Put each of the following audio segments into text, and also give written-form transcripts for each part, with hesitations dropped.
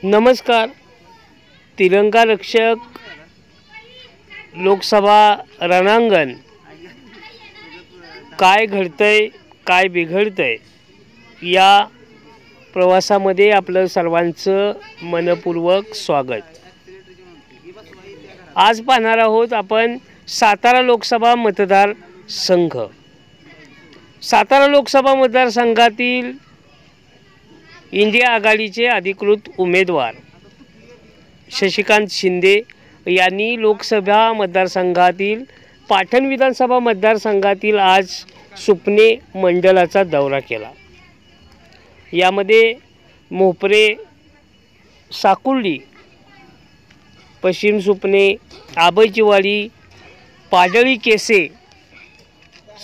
नमस्कार. तिरंगा रक्षक लोकसभा रणांगण काय घडतंय काय बिघडतंय या प्रवासामध्ये आपलं सर्वांचं मनपूर्वक स्वागत. आज पाहणार आहोत आपण सातारा लोकसभा मतदारसंघ. सातारा लोकसभा मतदारसंघातील इंडिया आघाडीचे अधिकृत उमेदवार शशिकांत शिंदे यांनी लोकसभा मतदारसंघातील पाटण विधानसभा मतदारसंघातील आज सुपणे मंडलाचा दौरा केला. यामध्ये मोहपरे, साकुर्डी, पश्चिम सुपणे, आबैचीवाडी, पाडळी केसे,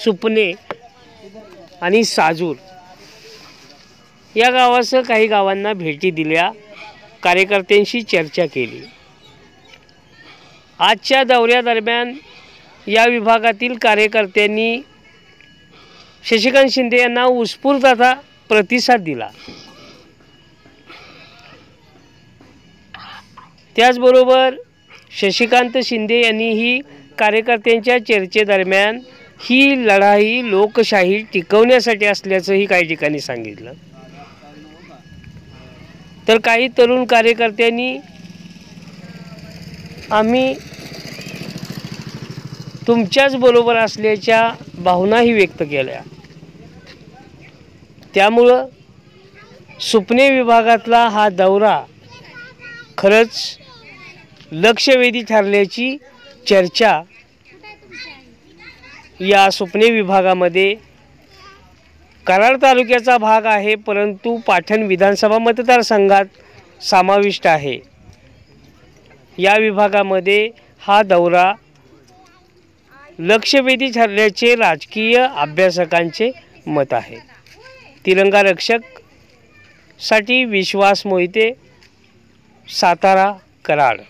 सुपणे आणि साजूर या गावासह काही गावांना भेटी दिल्या, कार्यकर्त्यांशी चर्चा केली. आजच्या दौऱ्यादरम्यान या विभागातील कार्यकर्त्यांनी शशिकांत शिंदे यांना उत्स्फूर्त असा प्रतिसाद दिला. त्याचबरोबर शशिकांत शिंदे यांनीही कार्यकर्त्यांच्या चर्चेदरम्यान ही लढाई लोकशाही टिकवण्यासाठी असल्याचंही काही ठिकाणी सांगितलं. तर काही तरुण कार्यकर्त्यांनी आम्ही तुमच्याच बरोबर असल्याच्या भावनाही व्यक्त केल्या. त्यामुळं सुपणे विभागातला हा दौरा खरंच लक्षवेधी ठरल्याची चर्चा या सुपणे विभागामध्ये कराड तालुक्याचा भाग आहे, परंतु पाटण विधानसभा मतदारसंघात समाविष्ट आहे. या विभागामध्ये हा दौरा लक्षवेधी ठरल्याचे राजकीय अभ्यासकांचे मत आहे. तिरंगा रक्षक साठी विश्वास मोहिते, सातारा, कराड.